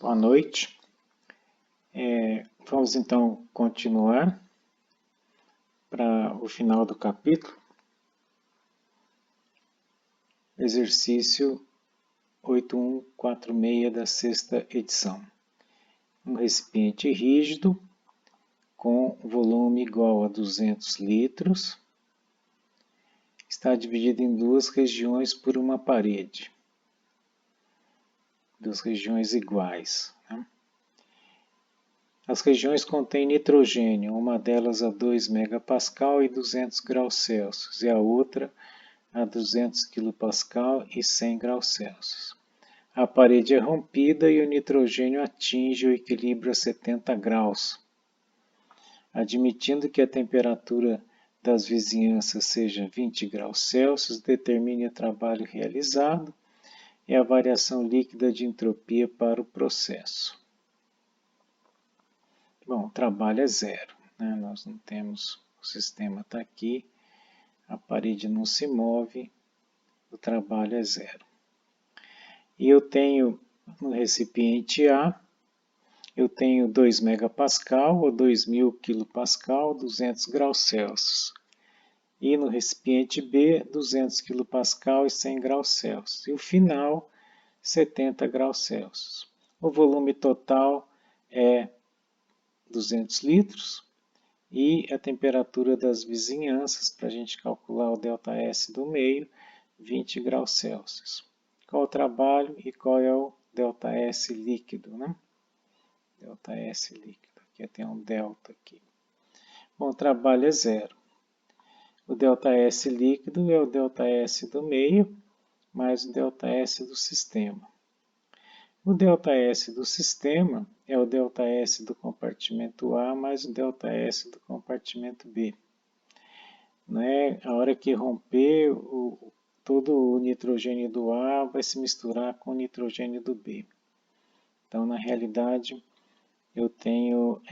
Boa noite. Vamos então continuar para o final do capítulo. Exercício 8146 da sexta edição. Um recipiente rígido com volume igual a 200 litros está dividido em duas regiões por uma parede. Duas regiões iguais. As regiões contêm nitrogênio, uma delas a 2 megapascal e 200 graus Celsius, e a outra a 200 kilopascal e 100 graus Celsius. A parede é rompida e o nitrogênio atinge o equilíbrio a 70 graus. Admitindo que a temperatura das vizinhanças seja 20 graus Celsius, determine o trabalho realizado e a variação líquida de entropia para o processo. Bom, o trabalho é zero, né? Nós não temos, o sistema está aqui, a parede não se move, o trabalho é zero. E eu tenho no recipiente A, eu tenho 2 megapascal ou 2000 kilopascal, 200 graus Celsius. E no recipiente B, 200 kilopascal e 100 graus Celsius. E o final, 70 graus Celsius. O volume total é 200 litros e a temperatura das vizinhanças, para a gente calcular o ΔS do meio, 20 graus Celsius. Qual o trabalho e qual é o ΔS líquido, né? ΔS líquido, aqui tem um delta aqui. Bom, o trabalho é zero. O ΔS líquido é o ΔS do meio mais o ΔS do sistema. O ΔS do sistema é o ΔS do compartimento A mais o ΔS do compartimento B. Né? A hora que romper, todo o nitrogênio do A vai se misturar com o nitrogênio do B. Então, na realidade, eu tenho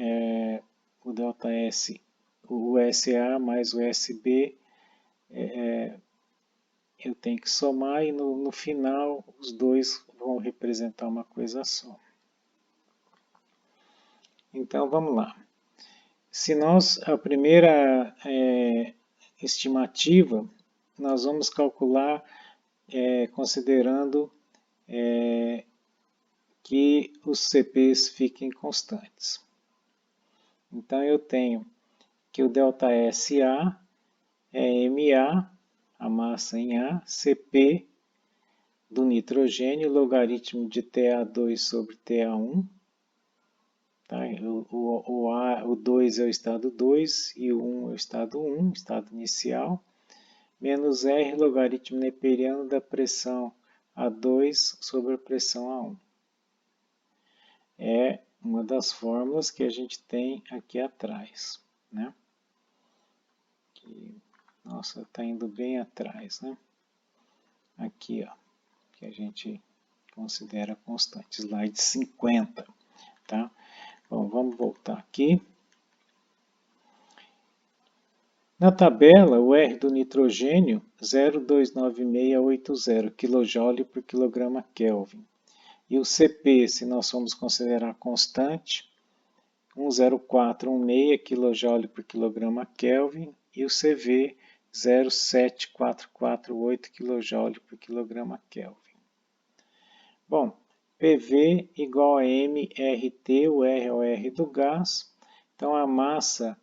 o ΔS, o SA mais o SB, eu tenho que somar e no final os dois vão representar uma coisa só. Então, vamos lá. Se nós, a primeira estimativa, nós vamos calcular considerando que os CPs fiquem constantes. Então, eu tenho que o ΔSA é MA, a massa em A, CP do nitrogênio, logaritmo de TA2 sobre TA1. Tá? O 2 é o estado 2 e o 1 é o estado 1, estado inicial, menos R, logaritmo neperiano da pressão A2 sobre a pressão A1. É uma das fórmulas que a gente tem aqui atrás, né? Nossa, está indo bem atrás, né? Aqui, ó, que a gente considera constante, slide 50, tá? Bom, vamos voltar aqui. Na tabela, o R do nitrogênio, 0,29680 kJ por quilograma Kelvin. E o CP, se nós formos considerar constante, 10416 kJ por quilograma Kelvin. E o CV, 0,7448 kJ por quilograma Kelvin. Bom, PV igual a mRT, o R é o R do gás. Então, a massa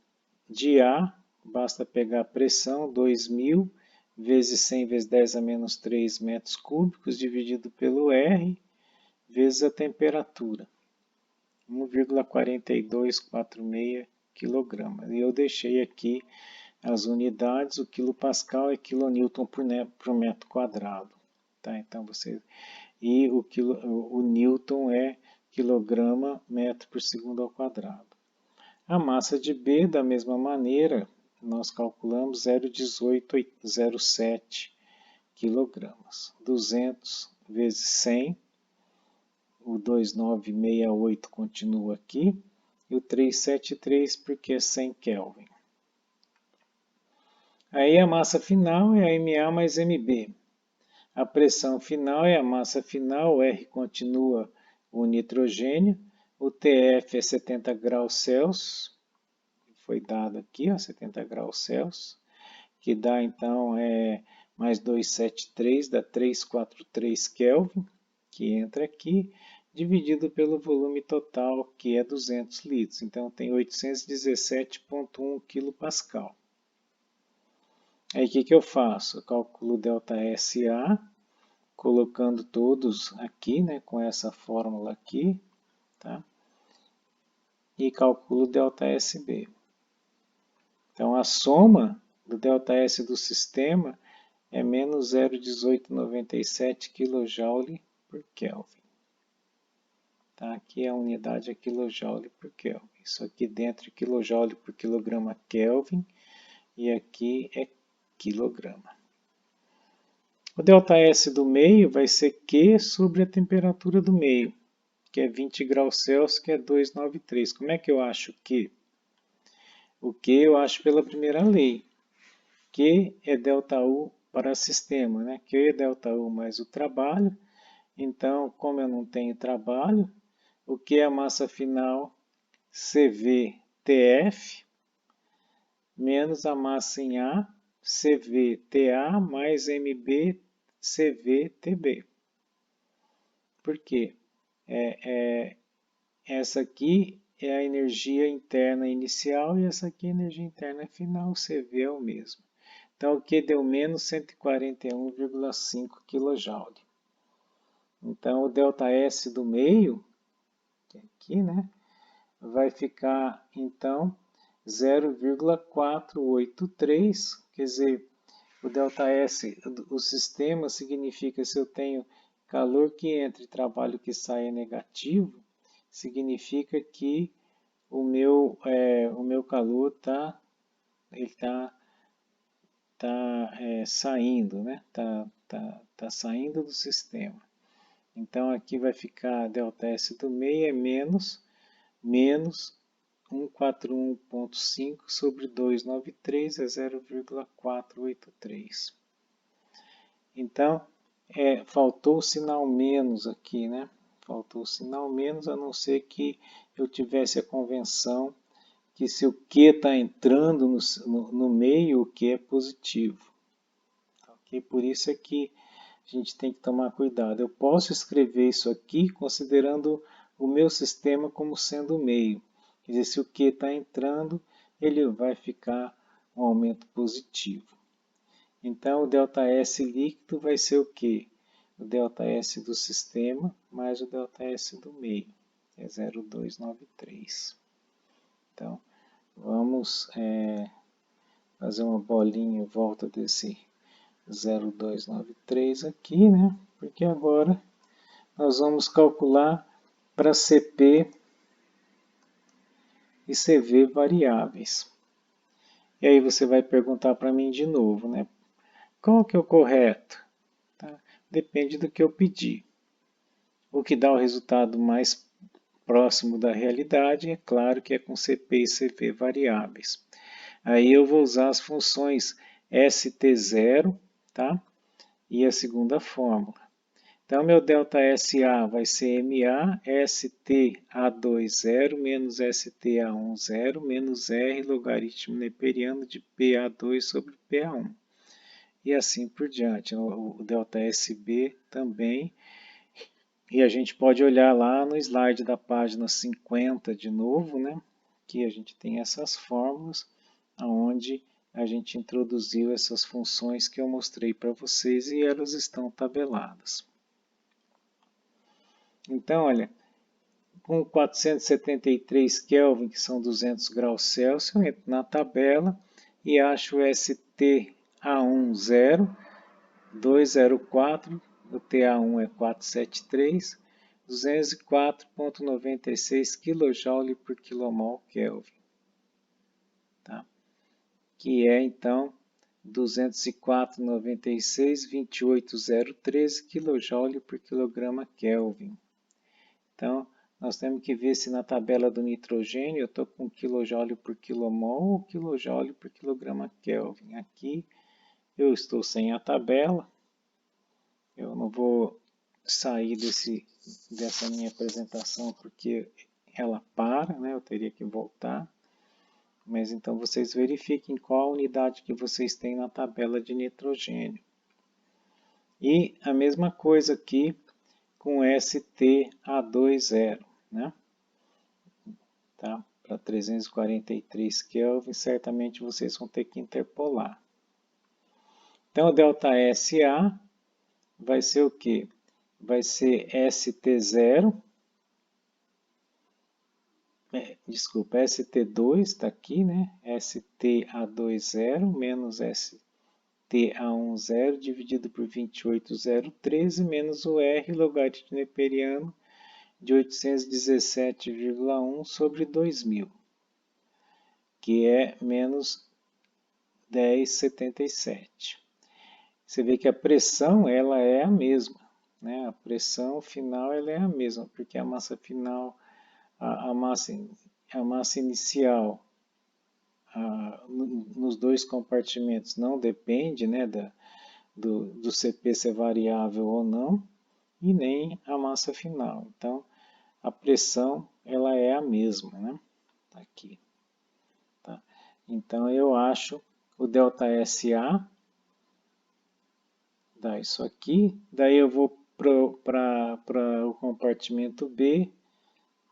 de A, basta pegar a pressão, 2.000 vezes 100 vezes 10 a menos 3 metros cúbicos, dividido pelo R, vezes a temperatura, 1,4246 kg. E eu deixei aqui as unidades, o quilopascal é quilonewton por metro quadrado. Tá? Então, e o newton é quilograma metro por segundo ao quadrado. A massa de B, da mesma maneira, nós calculamos 0,1807 kg. 200 vezes 100, o 2968 continua aqui, e o 373 porque é 100 Kelvin. Aí a massa final é a MA mais MB. A pressão final é a massa final, o R continua o nitrogênio. O TF é 70 graus Celsius, foi dado aqui, ó, 70 graus Celsius, que dá então mais 273, dá 343 Kelvin, que entra aqui, dividido pelo volume total, que é 200 litros. Então, tem 817,1 kPa. Aí, o que eu faço? Eu calculo ΔSA, colocando todos aqui, né, com essa fórmula aqui, tá? E calculo ΔSB. Então, a soma do ΔS do sistema é menos 0,1897 kJ por Kelvin. Tá? Aqui a unidade é kJ por Kelvin. Isso aqui dentro é kJ por quilograma Kelvin e aqui é quilograma. O ΔS do meio vai ser Q sobre a temperatura do meio, que é 20 graus Celsius, que é 293. Como é que eu acho Q? O Q eu acho pela primeira lei. Q é ΔU para sistema, né? Q é ΔU mais o trabalho. Então, como eu não tenho trabalho, o Q é a massa final CVTF menos a massa em A, CVTA mais MB CVTB. Por quê? Essa aqui é a energia interna inicial e essa aqui é a energia interna final, o CV é o mesmo. Então, o que deu menos 141,5 kJ. Então, o ΔS do meio, que é aqui, né, vai ficar, então, 0,483, quer dizer, o ΔS, o sistema significa se eu tenho calor que entra e trabalho que sai é negativo, significa que o meu calor está saindo, né? Tá saindo do sistema. Então aqui vai ficar ΔS do meio é menos 141,5 sobre 293 é 0,483. Então, faltou o sinal menos aqui, né? Faltou o sinal menos, a não ser que eu tivesse a convenção que se o Q está entrando no meio, o Q é positivo. Okay? Por isso é que a gente tem que tomar cuidado. Eu posso escrever isso aqui considerando o meu sistema como sendo o meio. Quer dizer, se o Q está entrando, ele vai ficar um aumento positivo. Então, o ΔS líquido vai ser o quê? O ΔS do sistema mais o ΔS do meio, é 0,293. Então, vamos fazer uma bolinha em volta desse 0,293 aqui, né? Porque agora nós vamos calcular para CP e CV variáveis. E aí você vai perguntar para mim de novo, né? Qual que é o correto? Tá? Depende do que eu pedir. O que dá o resultado mais próximo da realidade, é claro que é com CP e CV variáveis. Aí eu vou usar as funções ST0, tá? E a segunda fórmula. Então, meu ΔSA vai ser MA STA20 menos STA10 menos R logaritmo neperiano de PA2 sobre PA1. E assim por diante. O ΔSB também. E a gente pode olhar lá no slide da página 50 de novo, né? Que a gente tem essas fórmulas, onde a gente introduziu essas funções que eu mostrei para vocês e elas estão tabeladas. Então, olha, com 473 Kelvin, que são 200 graus Celsius, eu entro na tabela e acho o STA10, 204, o TA1 é 473, 204,96 kJ por kmol Kelvin. Tá? Que é, então, 204,96, 28,013 kJ por quilograma Kelvin. Então, nós temos que ver se na tabela do nitrogênio eu estou com kJ por kmol ou kJ por quilograma Kelvin. Aqui eu estou sem a tabela. Eu não vou sair dessa minha apresentação porque ela para, né? Eu teria que voltar. Mas então vocês verifiquem qual a unidade que vocês têm na tabela de nitrogênio. E a mesma coisa aqui com StA20, né? Tá? Para 343 Kelvin, certamente vocês vão ter que interpolar. Então, o ΔSA vai ser o quê? Vai ser ST0, desculpa, ST2 está aqui, né? StA20 menos StA10 dividido por 28,013 menos o R logaritmo neperiano de 817,1 sobre 2000, que é menos 10,77. Você vê que a pressão ela é a mesma, né? A pressão final ela é a mesma, porque a massa final, a massa inicial nos dois compartimentos não depende, né, do CP ser variável ou não, e nem a massa final. Então, a pressão ela é a mesma, né? Aqui. Tá? Então, eu acho o ΔSA dá isso aqui. Daí eu vou para o compartimento B,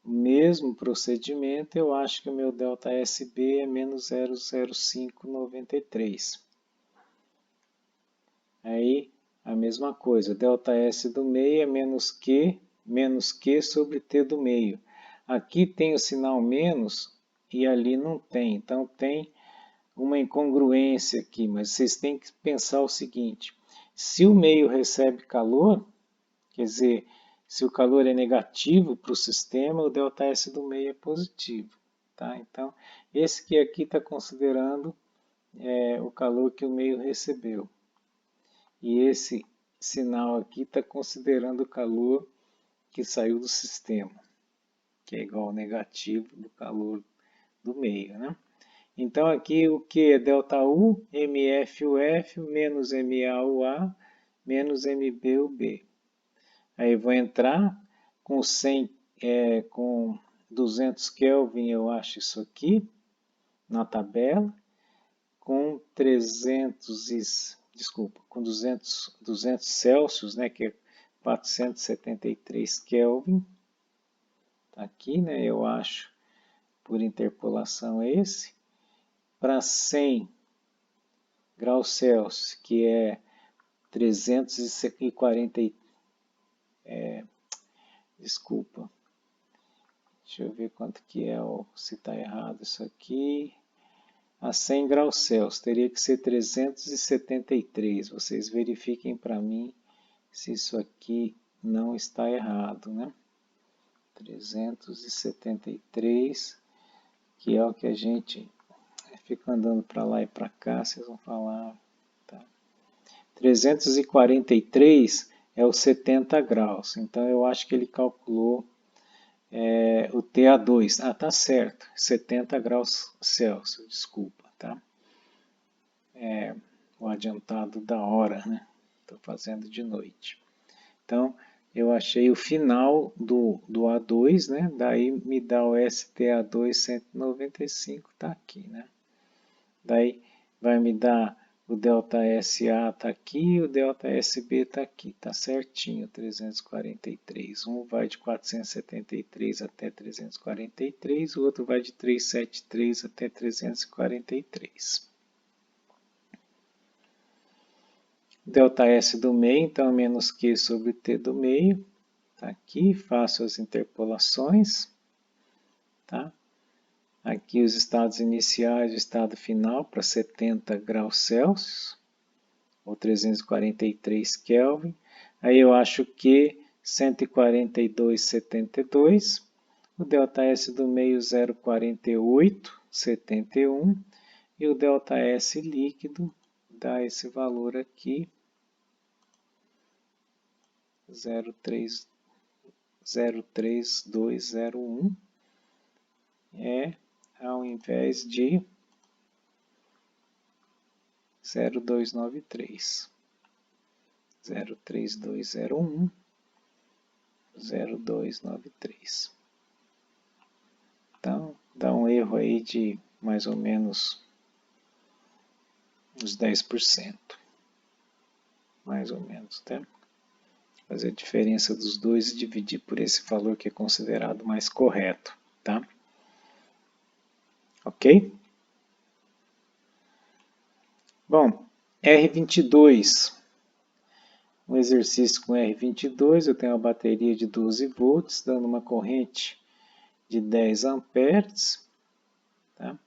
mesmo procedimento, eu acho que o meu ΔSB é menos 0,0593. Aí, a mesma coisa, ΔS do meio é menos Q sobre T do meio. Aqui tem o sinal menos e ali não tem, então tem uma incongruência aqui, mas vocês têm que pensar o seguinte, se o meio recebe calor, quer dizer, se o calor é negativo para o sistema, o ΔS do meio é positivo. Tá? Então, esse que aqui está considerando o calor que o meio recebeu. E esse sinal aqui está considerando o calor que saiu do sistema, que é igual ao negativo do calor do meio. Né? Então, aqui o que é ΔU, MFUF, menos MAUA, menos MBUB. Aí vou entrar com 100, com 200 Kelvin, eu acho isso aqui, na tabela, com 200 Celsius, né, que é 473 Kelvin, tá aqui, né, eu acho, por interpolação esse, para 100 graus Celsius, que é 340, desculpa, deixa eu ver quanto que é, se está errado isso aqui, a 100 graus Celsius, teria que ser 373, vocês verifiquem para mim se isso aqui não está errado, né? 373, que é o que a gente fica andando para lá e para cá, vocês vão falar, tá? 343 é o 70 graus, então eu acho que ele calculou o TA2. Ah, tá certo, 70 graus Celsius, desculpa, tá? O adiantado da hora, né? Estou fazendo de noite. Então, eu achei o final do A2, né? Daí me dá o STA2 195, tá aqui, né? Daí vai me dar o ΔSA tá aqui, o ΔSB tá aqui, tá certinho, 343. Um vai de 473 até 343, o outro vai de 373 até 343. ΔS do meio, então menos Q sobre T do meio, tá aqui, faço as interpolações, tá? Aqui os estados iniciais e o estado final para 70 graus Celsius, ou 343 Kelvin. Aí eu acho que 142,72, o ΔS do meio 0,4871 e o ΔS líquido dá esse valor aqui, 0,32201, ao invés de 0,293. 0,3201 0,293. Então, dá um erro aí de mais ou menos uns 10%. Mais ou menos, tá? Fazer a diferença dos dois e dividir por esse valor que é considerado mais correto, tá? Ok? Bom, R22. Um exercício com R22, eu tenho uma bateria de 12 volts, dando uma corrente de 10 amperes. Tá?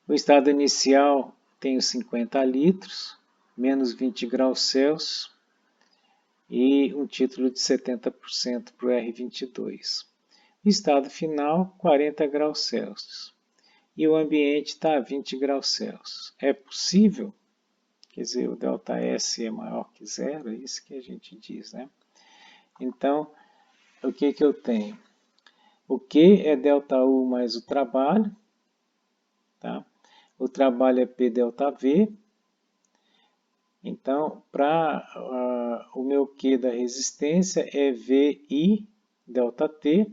O estado inicial tenho 50 litros, menos 20 graus Celsius e um título de 70% para o R22. O estado final, 40 graus Celsius. E o ambiente está a 20 graus Celsius. É possível? Quer dizer, o ΔS é maior que zero, é isso que a gente diz, né? Então, o que eu tenho? O Q é ΔU mais o trabalho, tá? O trabalho é P ΔV. Então, para o meu Q da resistência é VI ΔT,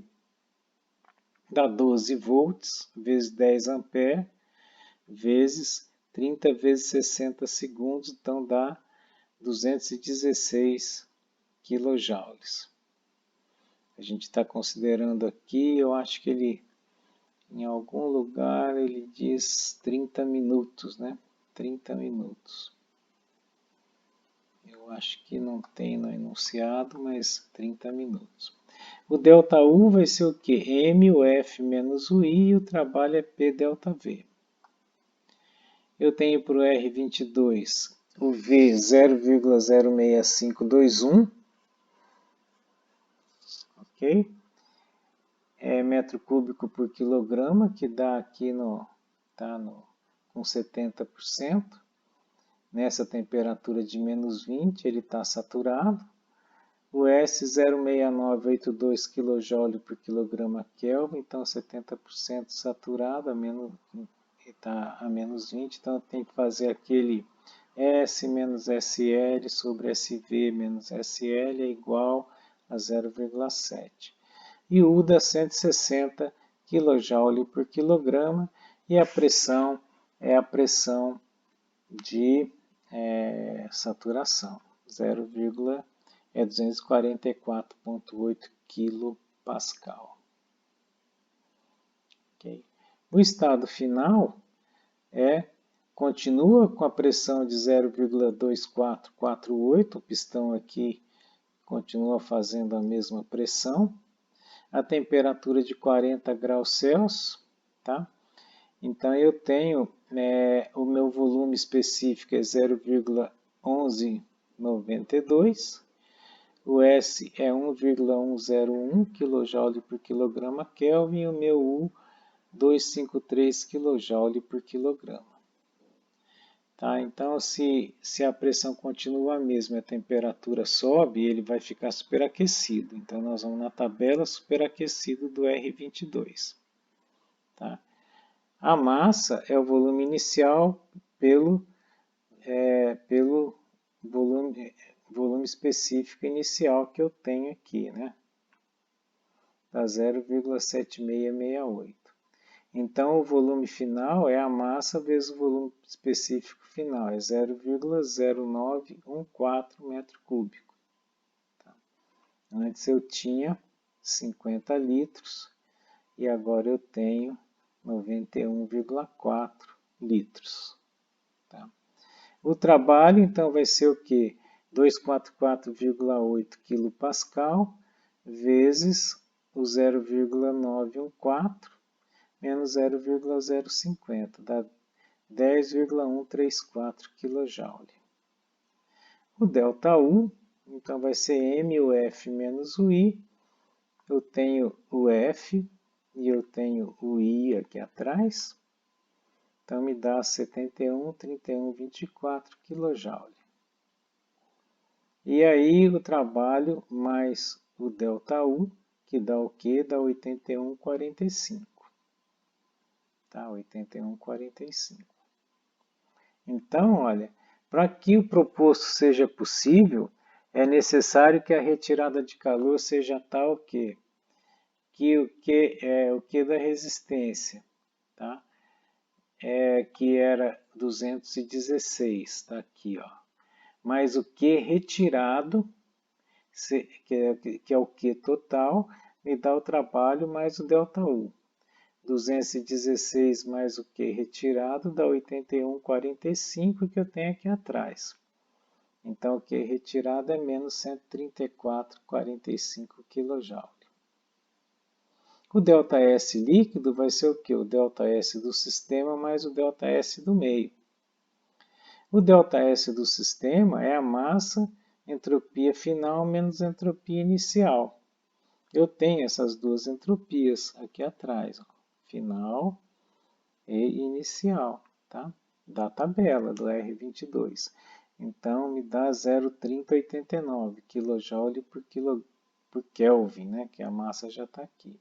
dá 12 volts, vezes 10 amperes, vezes 30 vezes 60 segundos, então dá 216 quilojoules. A gente está considerando aqui, eu acho que ele, em algum lugar, ele diz 30 minutos, né? 30 minutos. Eu acho que não tem no enunciado, mas 30 minutos. O ΔU vai ser o quê? M, o F menos o I, e o trabalho é P ΔV. Eu tenho para o R22 o V 0,06521, ok? É metro cúbico por quilograma, que dá aqui com 70%. Nessa temperatura de menos 20, ele está saturado. O S 0,6982 kJ por quilograma Kelvin, então 70% saturado, está a menos 20, então eu tenho que fazer aquele S menos SL sobre SV menos SL é igual a 0,7. E o U dá 160 kJ por quilograma, e a pressão é a pressão de saturação, 244,8 kPa. Okay. O estado final continua com a pressão de 0,2448, o pistão aqui continua fazendo a mesma pressão, a temperatura de 40 graus Celsius, tá? Então eu tenho o meu volume específico é 0,1192, o S é 1,101 kJ por quilograma Kelvin e o meu U 253 kJ por quilograma. Tá? Então, se a pressão continua a mesma e a temperatura sobe, ele vai ficar superaquecido. Então, nós vamos na tabela superaquecido do R22. Tá? A massa é o volume inicial pelo volume específico inicial que eu tenho aqui, né? Dá 0,7668. Então, o volume final é a massa vezes o volume específico final, é 0,0914 metro cúbico. Tá? Antes eu tinha 50 litros e agora eu tenho 91,4 litros. Tá? O trabalho, então, vai ser o quê? 244,8 kPa vezes o 0,914 menos 0,050, dá 10,134 kJ. O ΔU, então, vai ser M, o F menos o I. Eu tenho o F e eu tenho o I aqui atrás. Então, me dá 71,3124 kJ. E aí, o trabalho mais o ΔU, que dá o quê? Dá 81,45. Tá? 81,45. Então, olha, para que o proposto seja possível, é necessário que a retirada de calor seja tal que o que da resistência, tá? Que era 216, está aqui, ó. Mas o Q retirado, que é o Q total, me dá o trabalho mais o ΔU. 216 mais o Q retirado dá 81,45 que eu tenho aqui atrás. Então, o Q retirado é menos 134,45 kJ. O ΔS líquido vai ser o quê? O ΔS do sistema mais o ΔS do meio. O ΔS do sistema é a massa, entropia final menos entropia inicial. Eu tenho essas duas entropias aqui atrás, ó, final e inicial, tá? Da tabela do R22. Então, me dá 0,3089 kJ por Kelvin, né? Que a massa já está aqui.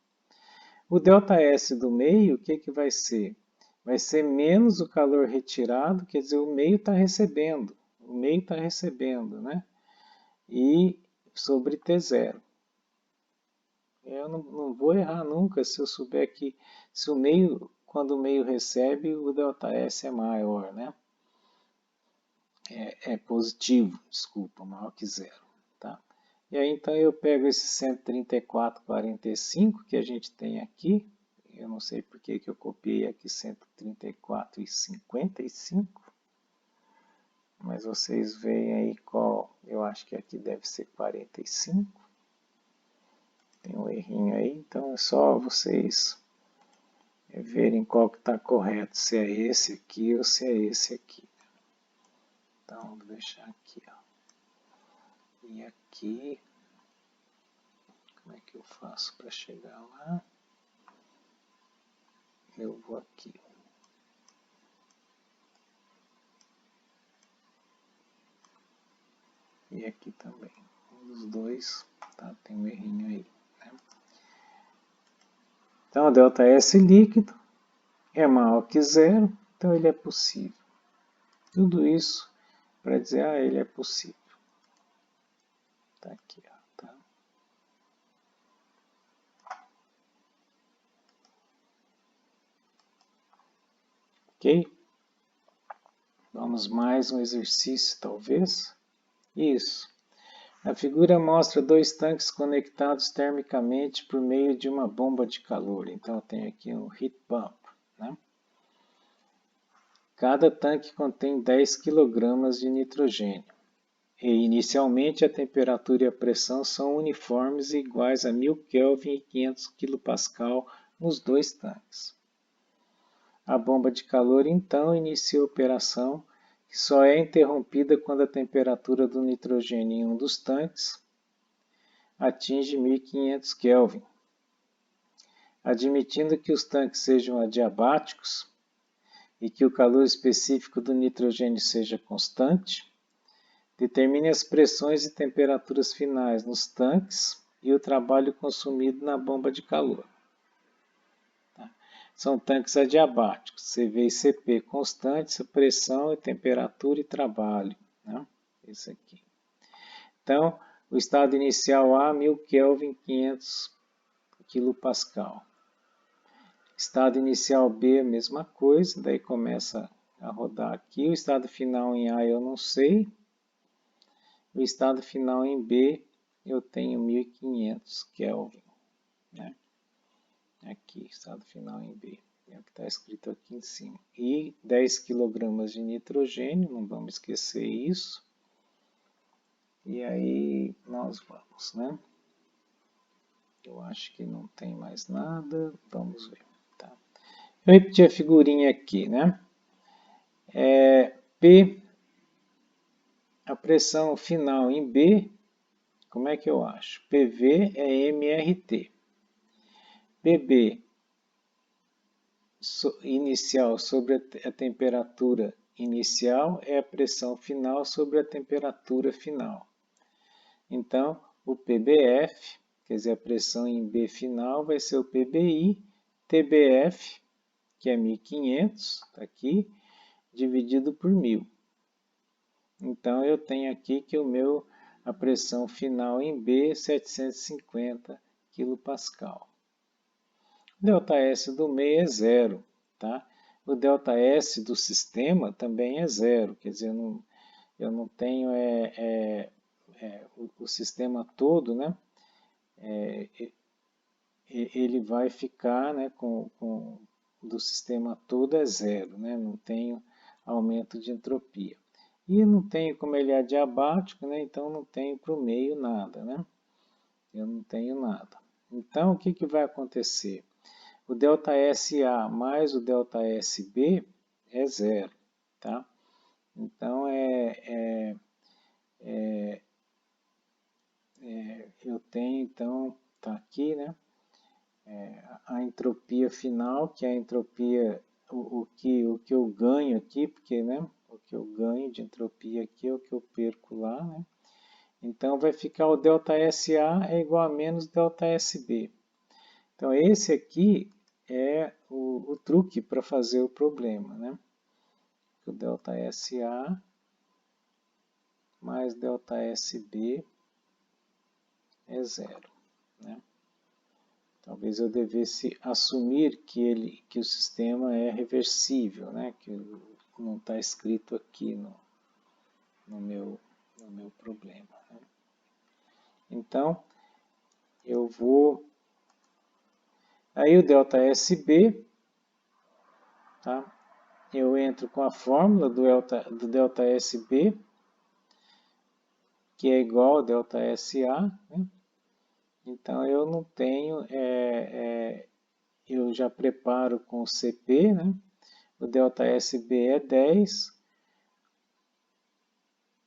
O ΔS do meio, o que vai ser? Vai ser menos o calor retirado, quer dizer, o meio está recebendo. O meio está recebendo, né? E sobre T0. Eu não vou errar nunca se eu souber que se o meio, quando o meio recebe, o ΔS é maior, né? É positivo, desculpa, maior que zero, tá? E aí então eu pego esse 134,45 que a gente tem aqui, eu não sei por que eu copiei aqui 134,55, mas vocês veem aí qual, eu acho que aqui deve ser 45. Tem um errinho aí, então é só vocês verem qual que está correto, se é esse aqui ou se é esse aqui. Então, vou deixar aqui, ó. E aqui, como é que eu faço para chegar lá? Eu vou aqui. E aqui também. Um dos dois, tá? Tem um errinho aí. Né? Então, o ΔS líquido é maior que zero, então ele é possível. Tudo isso para dizer, ele é possível. Tá aqui, ó, tá? Ok? Vamos mais um exercício, talvez. Isso. A figura mostra dois tanques conectados termicamente por meio de uma bomba de calor. Então, eu tenho aqui um heat pump. Né? Cada tanque contém 10 kg de nitrogênio. E, inicialmente, a temperatura e a pressão são uniformes e iguais a 1000 Kelvin e 500 kPa nos dois tanques. A bomba de calor, então, inicia a operação, que só é interrompida quando a temperatura do nitrogênio em um dos tanques atinge 1500 Kelvin. Admitindo que os tanques sejam adiabáticos e que o calor específico do nitrogênio seja constante, determine as pressões e temperaturas finais nos tanques e o trabalho consumido na bomba de calor. São tanques adiabáticos, CV e CP constantes, pressão, temperatura e trabalho. Né? Esse aqui. Então, o estado inicial A, 1000 Kelvin, 500 kPa. Estado inicial B, a mesma coisa, daí começa a rodar aqui. O estado final em A eu não sei. O estado final em B eu tenho 1500 Kelvin. Né? Aqui, estado final em B. É o que está escrito aqui em cima. E 10 kg de nitrogênio, não vamos esquecer isso. E aí nós vamos, né? Eu acho que não tem mais nada. Vamos ver. Tá? Eu repeti a figurinha aqui, né? P, a pressão final em B, como é que eu acho? PV é MRT. PB inicial sobre a temperatura inicial é a pressão final sobre a temperatura final. Então, o PBF, quer dizer, a pressão em B final, vai ser o PBI, TBF, que é 1500, está aqui, dividido por 1000. Então, eu tenho aqui que o meu a pressão final em B, 750 kPa. O ΔS do meio é zero, tá? O ΔS do sistema também é zero, quer dizer, eu não tenho o sistema todo, né? Ele vai ficar, né, do sistema todo é zero, né? Não tenho aumento de entropia. E não tenho, como ele é adiabático, né? Então não tenho para o meio nada, né? Eu não tenho nada. Então o que vai acontecer? O ΔSA mais o ΔSB é zero, tá? Então eu tenho, então, tá aqui, né? A entropia final, que é a entropia, o que eu ganho aqui, porque, né? O que eu ganho de entropia aqui é o que eu perco lá, né? Então vai ficar o ΔSA é igual a menos ΔSB. Então esse aqui é o truque para fazer o problema, né? O ΔSA mais ΔSB é zero, né? Talvez eu devesse assumir que o sistema é reversível, né? Que não está escrito aqui no meu problema, né? Então, eu vou... Aí o ΔSB, tá? Eu entro com a fórmula do ΔSB, que é igual ao ΔSA, né? Então eu não tenho, eu já preparo com o CP, né? O ΔSB é 10,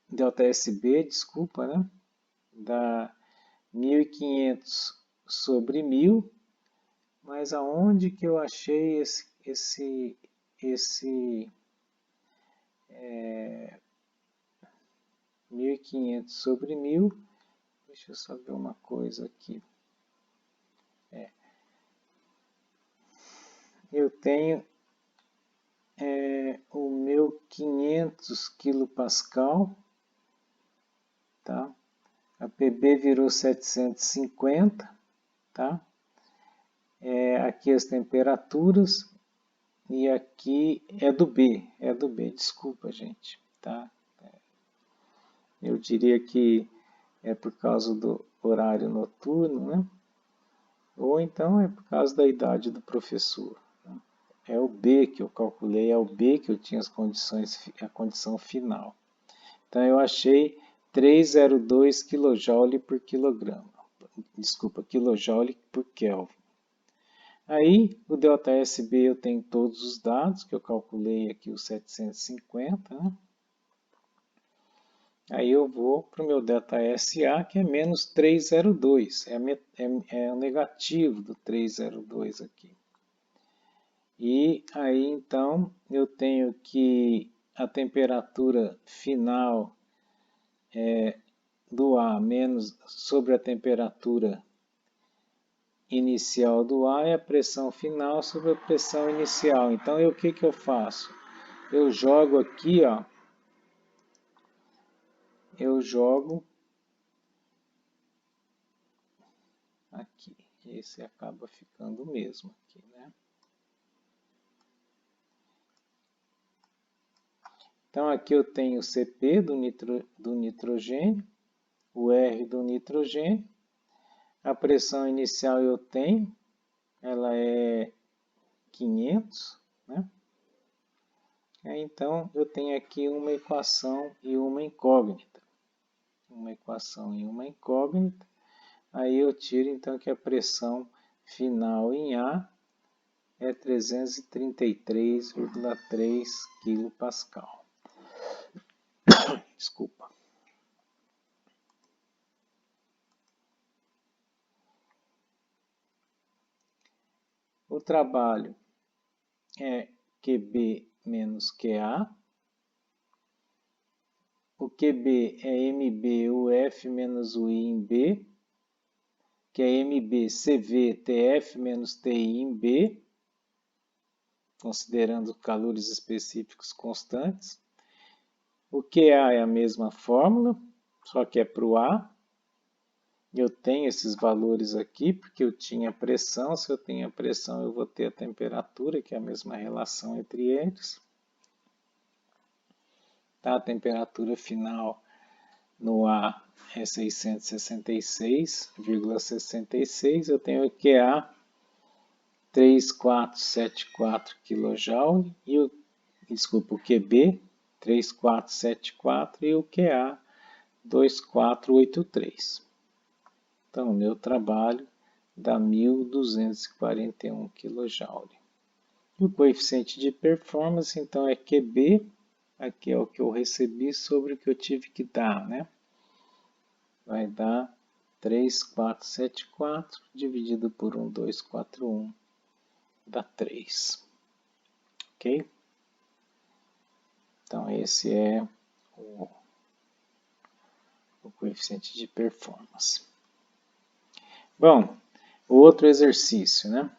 ΔSB, desculpa, né? Dá 1.500 sobre 1.000, mas aonde que eu achei esse 1.500 sobre 1.000? Deixa eu só ver uma coisa aqui. Eu tenho o meu 500 kPa, tá? A PB virou 750, tá? Aqui as temperaturas e aqui é do B, desculpa, gente, tá? Eu diria que é por causa do horário noturno, né? Ou então é por causa da idade do professor. É o B que eu calculei, é o B que eu tinha as condições, a condição final. Então eu achei 302 kJ por quilograma. Desculpa, kJ por Kelvin. Aí o ΔSB eu tenho todos os dados, que eu calculei aqui os 750, né? Aí eu vou para o meu ΔSA, que é menos 302, é o negativo do 302 aqui. E aí então eu tenho que a temperatura final do A menos sobre a temperatura inicial do ar é a pressão final sobre a pressão inicial. Então, o que eu faço? Eu jogo aqui, ó. Eu jogo aqui. Esse acaba ficando o mesmo aqui, né? Então, aqui eu tenho o CP do nitrogênio, o R do nitrogênio. A pressão inicial eu tenho, ela é 500, né? Então, eu tenho aqui uma equação e uma incógnita. Uma equação e uma incógnita. Aí eu tiro então que a pressão final em A é 333,3 kPa. Desculpa. O trabalho é QB menos QA. O QB é MB UF menos UI em B, que é MB CV TF menos TI em B, considerando calores específicos constantes. O QA é a mesma fórmula, só que é para o A. Eu tenho esses valores aqui porque eu tinha pressão. Se eu tenho a pressão, eu vou ter a temperatura, que é a mesma relação entre eles. Tá? A temperatura final no A é 666,66. Eu tenho o QA 3474 kJ e o QB 3474 e o QA 2483. Então, o meu trabalho dá 1.241 kJ. E o coeficiente de performance, então, é QB, aqui é o que eu recebi sobre o que eu tive que dar, né? Vai dar 3474 dividido por 1241, dá 3. Ok? Então, esse é o coeficiente de performance. Bom, o outro exercício, né?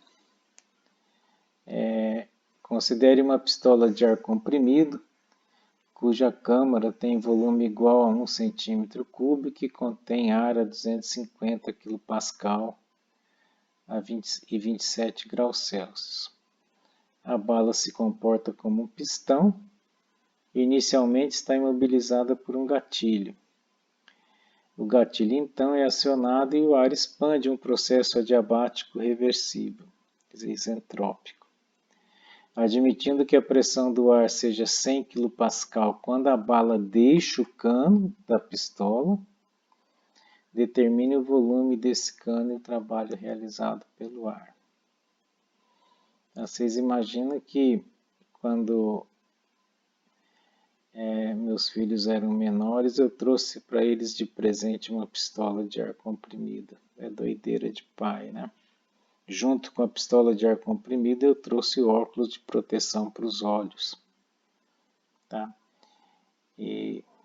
Considere uma pistola de ar comprimido, cuja câmara tem volume igual a 1 cm3 e contém ar a 250 kPa a 27 graus Celsius. A bala se comporta como um pistão e inicialmente está imobilizada por um gatilho. O gatilho então é acionado e o ar expande um processo adiabático reversível, quer dizer, isentrópico. Admitindo que a pressão do ar seja 100 kPa quando a bala deixa o cano da pistola, determine o volume desse cano e o trabalho realizado pelo ar. Vocês imaginam que quando meus filhos eram menores, eu trouxe para eles de presente uma pistola de ar comprimido. É doideira de pai, né? Junto com a pistola de ar comprimido, eu trouxe óculos de proteção para os olhos. Tá?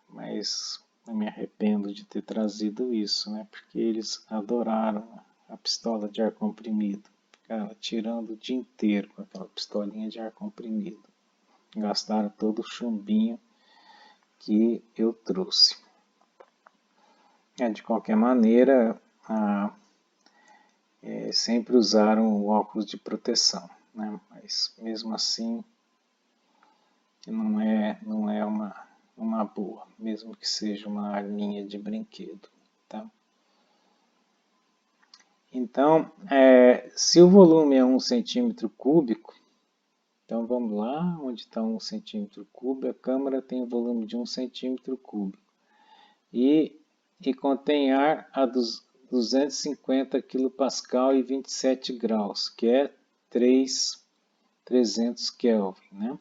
Mas eu me arrependo de ter trazido isso, né? Porque eles adoraram a pistola de ar comprimido. Ficaram tirando o dia inteiro com aquela pistolinha de ar comprimido. Gastaram todo o chumbinho que eu trouxe. De qualquer maneira, sempre usaram o óculos de proteção, né? Mas mesmo assim não é uma boa, mesmo que seja uma arminha de brinquedo. Tá? Então, se o volume é 1 cm3, então vamos lá, onde está 1 cm3, a câmara tem o volume de 1 cm3 e contém ar a 250 kPa e 27 graus, que é 300 Kelvin, né?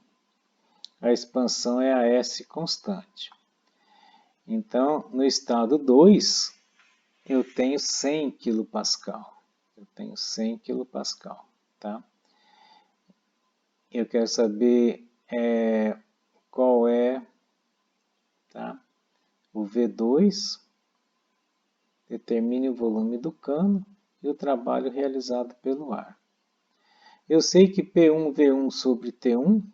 A expansão é a S constante. Então, no estado 2, eu tenho 100 kPa. Eu tenho 100 kPa, tá? Eu quero saber qual é, tá? O V2, determine o volume do cano e o trabalho realizado pelo ar. Eu sei que P1V1 sobre T1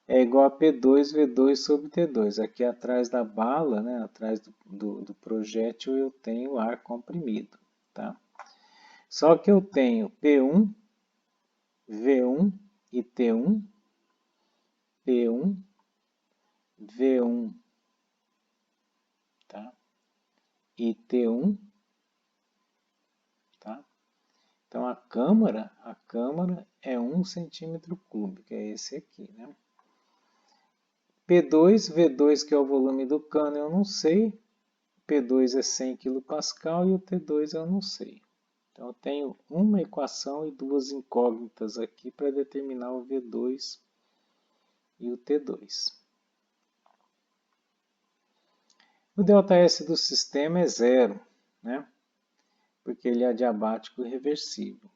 é igual a P2V2 sobre T2. Aqui atrás da bala, né, atrás do projétil, eu tenho ar comprimido. Tá? Só que eu tenho P1, V1 e T1, P1, V1, tá? E T1, tá? Então a câmara é 1 cm3, é esse aqui, né? P2, V2, que é o volume do cano, eu não sei. P2 é 100 kPa e o T2 eu não sei. Então eu tenho uma equação e duas incógnitas aqui para determinar o V2 e o T2. O ΔS do sistema é zero, né? Porque ele é adiabático e reversível.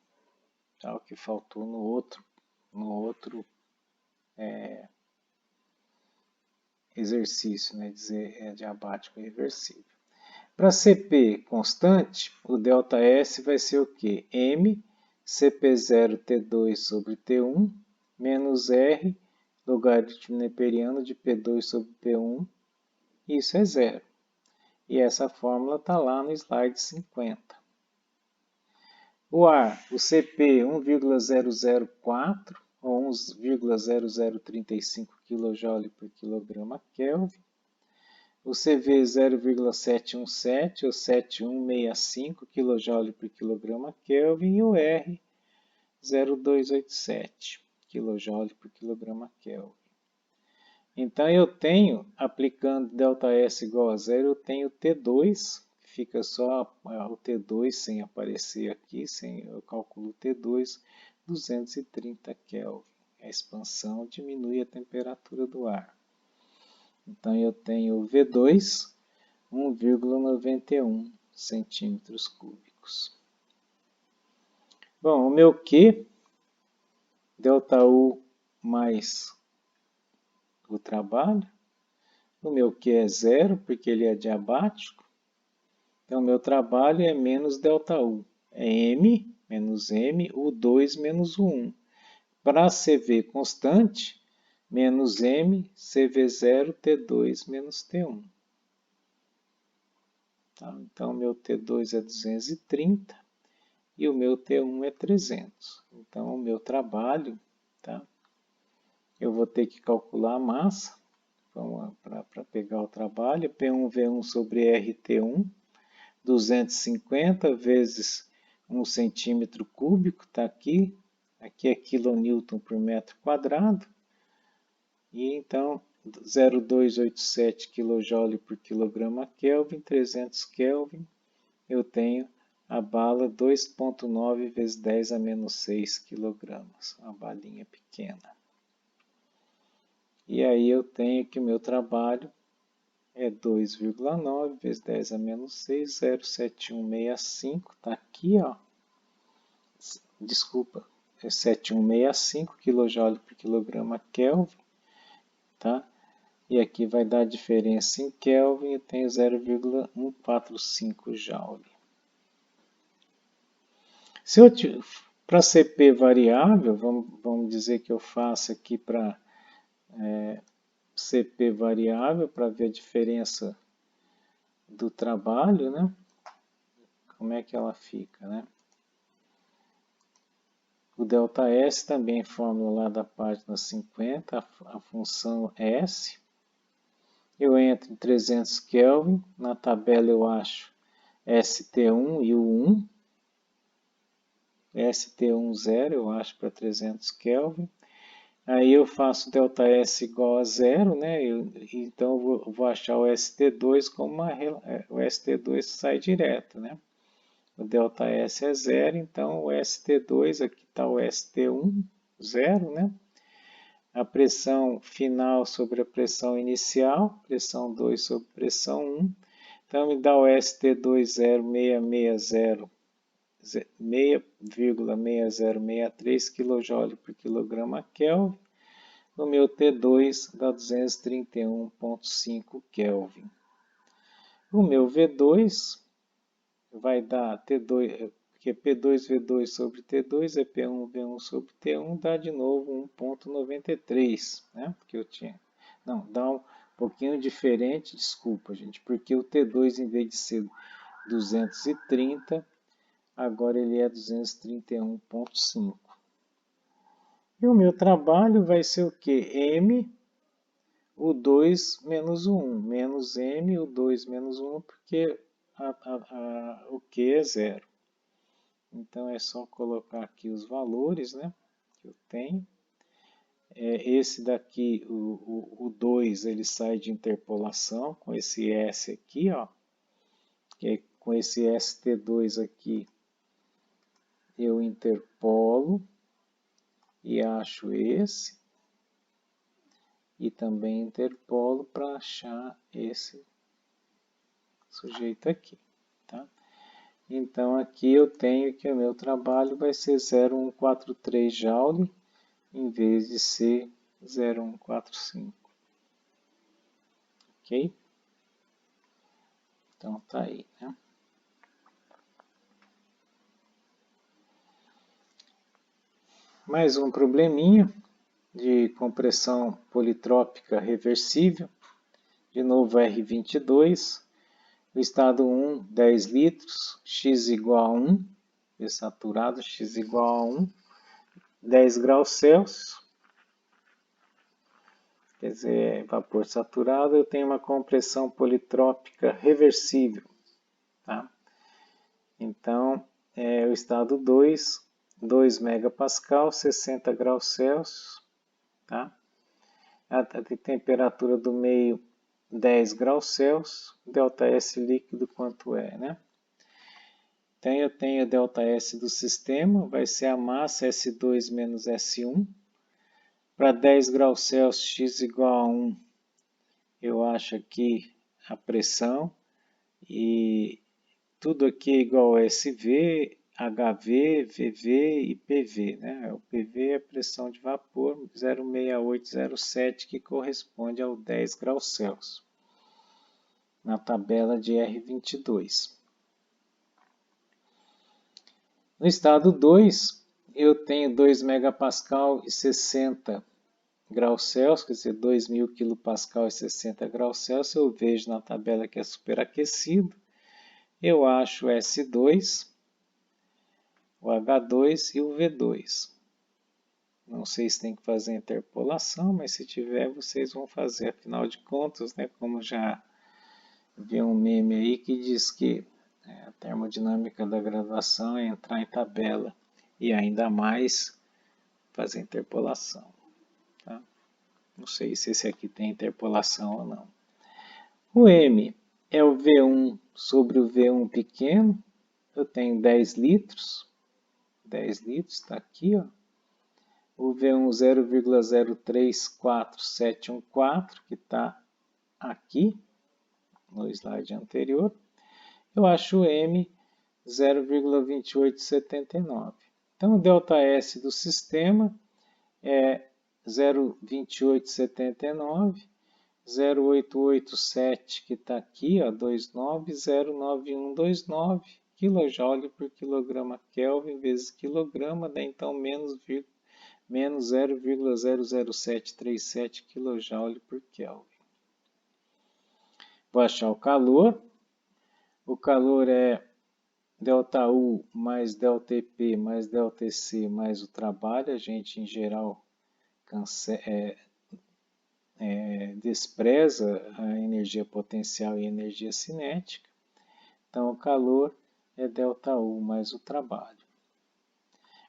Tá? O que faltou no outro exercício, né? Dizer é adiabático e reversível. Para CP constante, o ΔS vai ser o quê? M CP0T2 sobre T1 menos R logaritmo neperiano de P2 sobre P1. Isso é zero. E essa fórmula está lá no slide 50. O ar, o CP 1,004 ou 1,0035 kJ por quilograma Kelvin. O CV 0,717 ou 7165 kJ por quilograma Kelvin. E o R 0,287 kJ por quilograma Kelvin. Então, eu tenho, aplicando ΔS igual a zero, eu tenho T2, que fica só o T2 sem aparecer aqui, eu calculo T2, 230 Kelvin. A expansão diminui a temperatura do ar. Então, eu tenho V2, 1,91 centímetros cúbicos. Bom, o meu Q, ΔU mais o trabalho. O meu Q é zero, porque ele é diabático. Então, o meu trabalho é menos ΔU. É M, menos M, U2 menos U1. Para CV constante, menos M, CV0, T2 menos T1. Tá? Então, o meu T2 é 230 e o meu T1 é 300. Então, o meu trabalho, tá? Eu vou ter que calcular a massa para pegar o trabalho. P1V1 sobre RT1, 250 vezes 1 centímetro cúbico, está aqui. Aqui é quilonewton por metro quadrado. E então, 0,287 kJ por quilograma Kelvin, 300 Kelvin, eu tenho a bala 2,9 vezes 10 a menos 6 kg, uma balinha pequena. E aí eu tenho que o meu trabalho é 2,9 vezes 10 a menos 6, 0,7165, está aqui, ó. Desculpa, é 7165 kJ por quilograma Kelvin, tá? E aqui vai dar a diferença em Kelvin, eu tenho 0,145 Joule. Se eu para CP variável, vamos dizer que eu faço aqui para CP variável para ver a diferença do trabalho, né? Como é que ela fica, né? O ΔS também fórmula lá da página 50, a função S. Eu entro em 300 Kelvin, na tabela eu acho ST1 e U1. ST10 eu acho para 300 Kelvin. Aí eu faço ΔS igual a zero, né? Então eu vou achar o ST2 como o ST2 sai direto, né? O ΔS é zero, então o ST2, aqui está o ST1, zero, né? A pressão final sobre a pressão inicial, pressão 2 sobre pressão 1. Então me dá o ST20660, 6,6063 kJ por quilograma Kelvin. O meu T2 dá 231,5 Kelvin. O meu V2 vai dar T2, porque P2V2 sobre T2 é P1V1 sobre T1, dá de novo 1,93, né? Porque eu tinha. Não, dá um pouquinho diferente, desculpa, gente, porque o T2, em vez de ser 230, agora ele é 231,5. E o meu trabalho vai ser o quê? M, o 2 menos o 1. Menos M, o 2 menos o 1, porque o Q é zero. Então, é só colocar aqui os valores, né, que eu tenho. Esse daqui, o 2, ele sai de interpolação com esse S aqui, ó. Com esse ST2 aqui, eu interpolo e acho esse. E também interpolo para achar esse sujeito aqui, tá? Então, aqui eu tenho que o meu trabalho vai ser 0,143 Joule, em vez de ser 0,145. Ok? Então, tá aí, né? Mais um probleminha de compressão politrópica reversível. De novo, R22. O estado 1, 10 litros, X igual a 1, P saturado, X igual a 1, 10 graus Celsius, quer dizer, vapor saturado, eu tenho uma compressão politrópica reversível. Tá? Então, o estado 2, 2 megapascal, 60 graus Celsius. Tá? A temperatura do meio, 10 graus Celsius. ΔS líquido, quanto é, né? Então, eu tenho ΔS do sistema, vai ser a massa S2 menos S1. Para 10 graus Celsius, X igual a 1, eu acho aqui a pressão. E tudo aqui é igual a SV, HV, VV e PV. Né? O PV é a pressão de vapor 06807, que corresponde ao 10 graus Celsius, na tabela de R22. No estado 2, eu tenho 2 megapascal e 60 graus Celsius, quer dizer, 2.000 kPa e 60 graus Celsius. Eu vejo na tabela que é superaquecido. Eu acho o S2, o H2 e o V2. Não sei se tem que fazer interpolação, mas se tiver, vocês vão fazer. Afinal de contas, né, como já vi um meme aí que diz que a termodinâmica da graduação é entrar em tabela e ainda mais fazer interpolação. Tá? Não sei se esse aqui tem interpolação ou não. O M é o V1 sobre o V1 pequeno. Eu tenho 10 litros. 10 litros está aqui, ó. O V1 0,034714, que está aqui no slide anterior. Eu acho o M 0,2879. Então, o ΔS do sistema é 0,2879, 0,887, que está aqui, ó, 29, 0,9129 kJ por quilograma Kelvin vezes quilograma, dá então menos 0,00737 kJ por Kelvin. Vou achar o calor. O calor é ΔU mais ΔTP mais ΔTC mais o trabalho. A gente, em geral, despreza a energia potencial e a energia cinética. Então, o calor é ΔU mais o trabalho.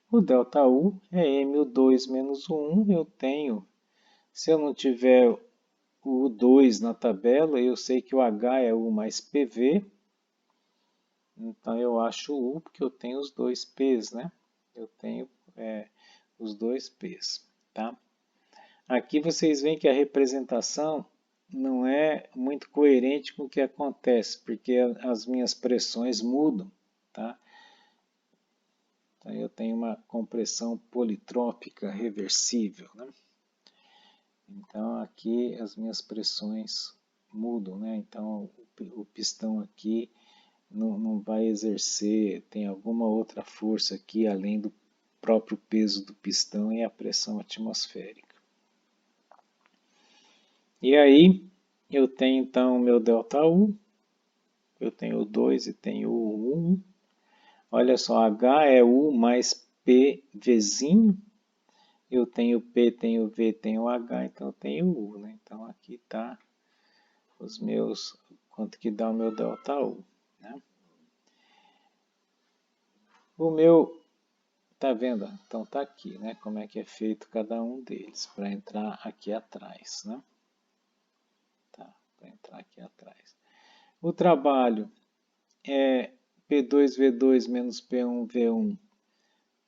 O ΔU é M2 menos o 1. Eu tenho, se eu não tiver o 2 na tabela, eu sei que o H é U mais PV. Então, eu acho U porque eu tenho os dois P's, né? Eu tenho os dois P's, tá? Aqui vocês veem que a representação não é muito coerente com o que acontece, porque as minhas pressões mudam, tá? Então, eu tenho uma compressão politrópica reversível, né? Então, aqui as minhas pressões mudam, né? Então, o pistão aqui não vai exercer, tem alguma outra força aqui, além do próprio peso do pistão e a pressão atmosférica. E aí, eu tenho então o meu ΔU, eu tenho o 2 e tenho o 1. Olha só, H é U mais PVzinho. Eu tenho P, tenho V, tenho H, então eu tenho U, né? Então aqui está os meus, quanto que dá o meu ΔU, né? O meu, tá vendo? Então tá aqui, né? Como é que é feito cada um deles, para entrar aqui atrás, né? Tá, para entrar aqui atrás. O trabalho é P2V2 menos P1V1,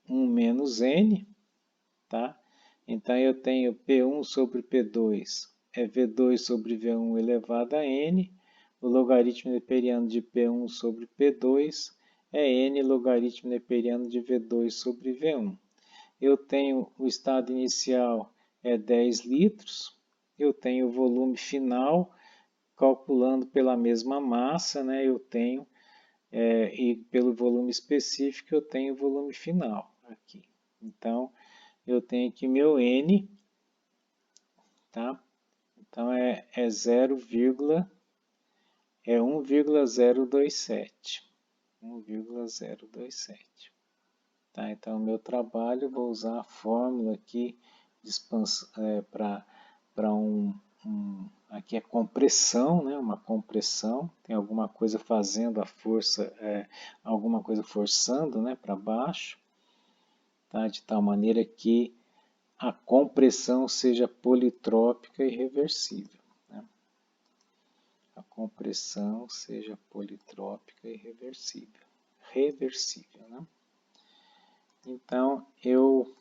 1 menos N, tá? Então, eu tenho P1 sobre P2 é V2 sobre V1 elevado a N. O logaritmo neperiano de P1 sobre P2 é N logaritmo neperiano de V2 sobre V1. Eu tenho o estado inicial é 10 litros. Eu tenho o volume final, calculando pela mesma massa, né? Eu tenho, e pelo volume específico, eu tenho o volume final aqui. Então, eu tenho aqui meu N, tá? Então, é 0,, é 1,027. 1,027. Tá? Então, o meu trabalho, eu vou usar a fórmula aqui para aqui é compressão, né? Uma compressão, tem alguma coisa fazendo a força, alguma coisa forçando, né, para baixo, tá? De tal maneira que a compressão seja politrópica e reversível, né? A compressão seja politrópica e reversível. Reversível, né? Então, eu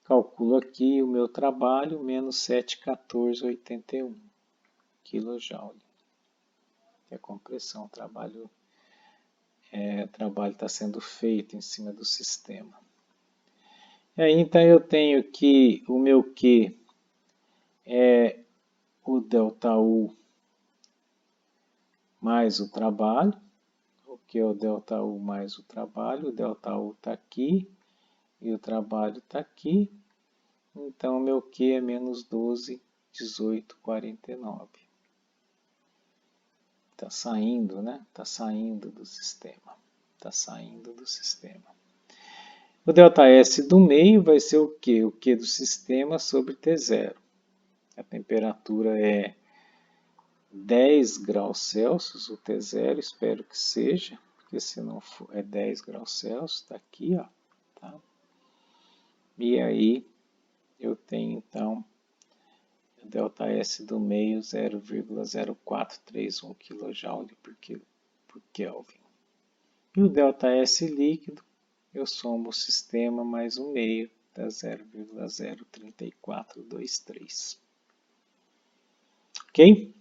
calculo aqui o meu trabalho, menos 714,81 kJ. Que é a compressão, o trabalho está sendo feito em cima do sistema. E aí, então, eu tenho que o meu Q é o ΔU mais o trabalho. O que é o ΔU mais o trabalho? O ΔU está aqui e o trabalho está aqui. Então, o meu Q é menos 12,1849. Está saindo, né? Está saindo do sistema. Está saindo do sistema. O ΔS do meio vai ser o quê? O Q do sistema sobre T0. A temperatura é 10 graus Celsius, o T0, espero que seja, porque se não for, é 10 graus Celsius, está aqui, ó. Tá? E aí, eu tenho, então, o ΔS do meio 0,0431 kJ por Kelvin. E o ΔS líquido, eu somo o sistema mais o meio, dá 0,03423. Ok?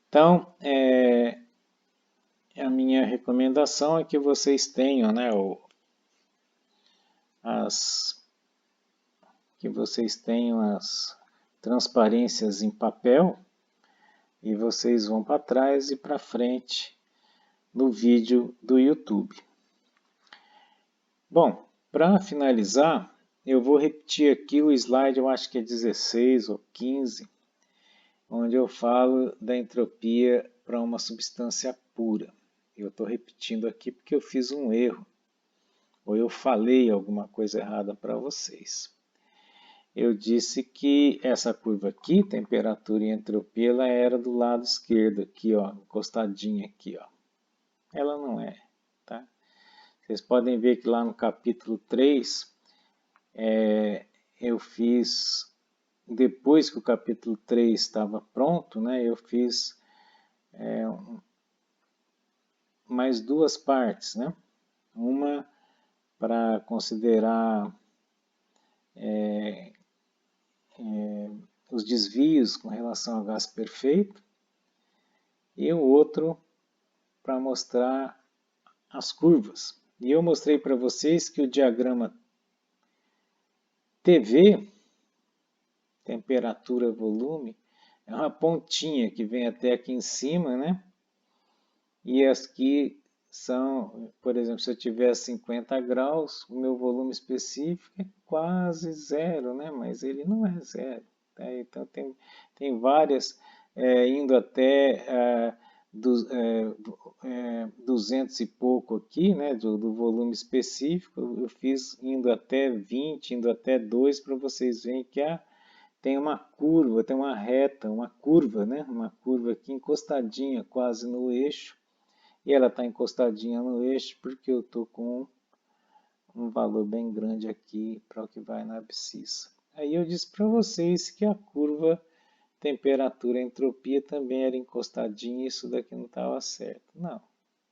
Então, a minha recomendação é que vocês tenham, né, as transparências em papel e vocês vão para trás e para frente no vídeo do YouTube. Bom, para finalizar, eu vou repetir aqui o slide, eu acho que é 16 ou 15, onde eu falo da entropia para uma substância pura. Eu estou repetindo aqui porque eu fiz um erro, ou eu falei alguma coisa errada para vocês. Eu disse que essa curva aqui, temperatura e entropia, ela era do lado esquerdo, aqui, ó, encostadinha aqui, ó. Ela não é, tá? Vocês podem ver que lá no capítulo 3, eu fiz, depois que o capítulo 3 estava pronto, né, eu fiz mais duas partes, né? Uma para considerar os desvios com relação ao gás perfeito e o outro para mostrar as curvas. E eu mostrei para vocês que o diagrama TV, temperatura, volume, é uma pontinha que vem até aqui em cima, né? E as que são, por exemplo, se eu tiver 50 graus, o meu volume específico é quase zero, né? Mas ele não é zero. Tá? Então tem várias, indo até 200 e pouco aqui, né? Do volume específico, eu fiz indo até 20, indo até 2, para vocês verem que tem uma curva, tem uma reta, uma curva, né? Uma curva aqui encostadinha quase no eixo. E ela está encostadinha no eixo porque eu estou com um valor bem grande aqui para o que vai na abscissa. Aí eu disse para vocês que a curva temperatura e entropia também era encostadinha e isso daqui não estava certo. Não,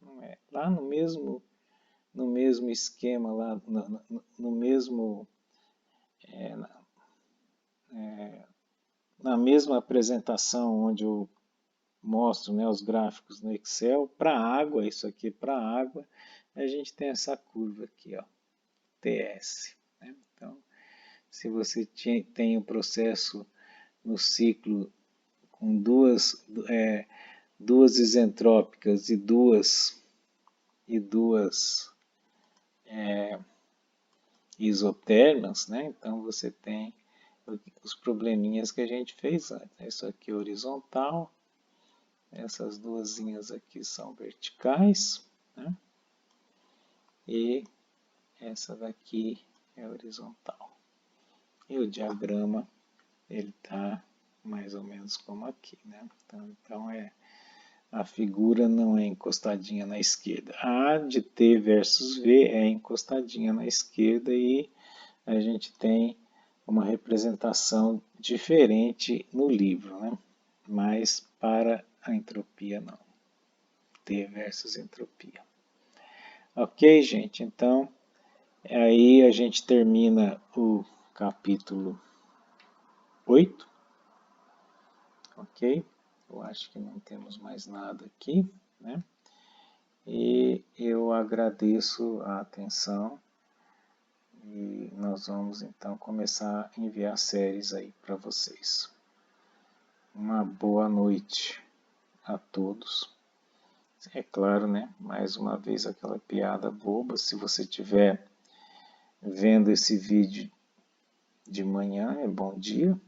não é. Lá no mesmo esquema, lá no mesmo, na mesma apresentação onde eu mostro, né, os gráficos no Excel, para água, isso aqui para água, a gente tem essa curva aqui, ó, TS. Né? Então, se você tem um processo no ciclo com duas isentrópicas e duas isotérmicas, né? Então você tem os probleminhas que a gente fez antes. Isso aqui é horizontal, Essas duas linhas aqui são verticais, né? E essa daqui é horizontal. E o diagrama, ele está mais ou menos como aqui, né? Então a figura não é encostadinha na esquerda. A de T versus V é encostadinha na esquerda e a gente tem uma representação diferente no livro, né? Mas para a entropia não. T versus entropia. Ok, gente? Então, aí a gente termina o capítulo 8. Ok? Eu acho que não temos mais nada aqui, né? E eu agradeço a atenção e nós vamos então começar a enviar séries aí para vocês. Uma boa noite a todos. É claro, né? Mais uma vez aquela piada boba. Se você estiver vendo esse vídeo de manhã, é bom dia.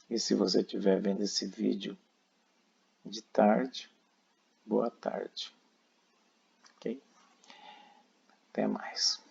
E se você estiver vendo esse vídeo de tarde, boa tarde. Ok? Até mais.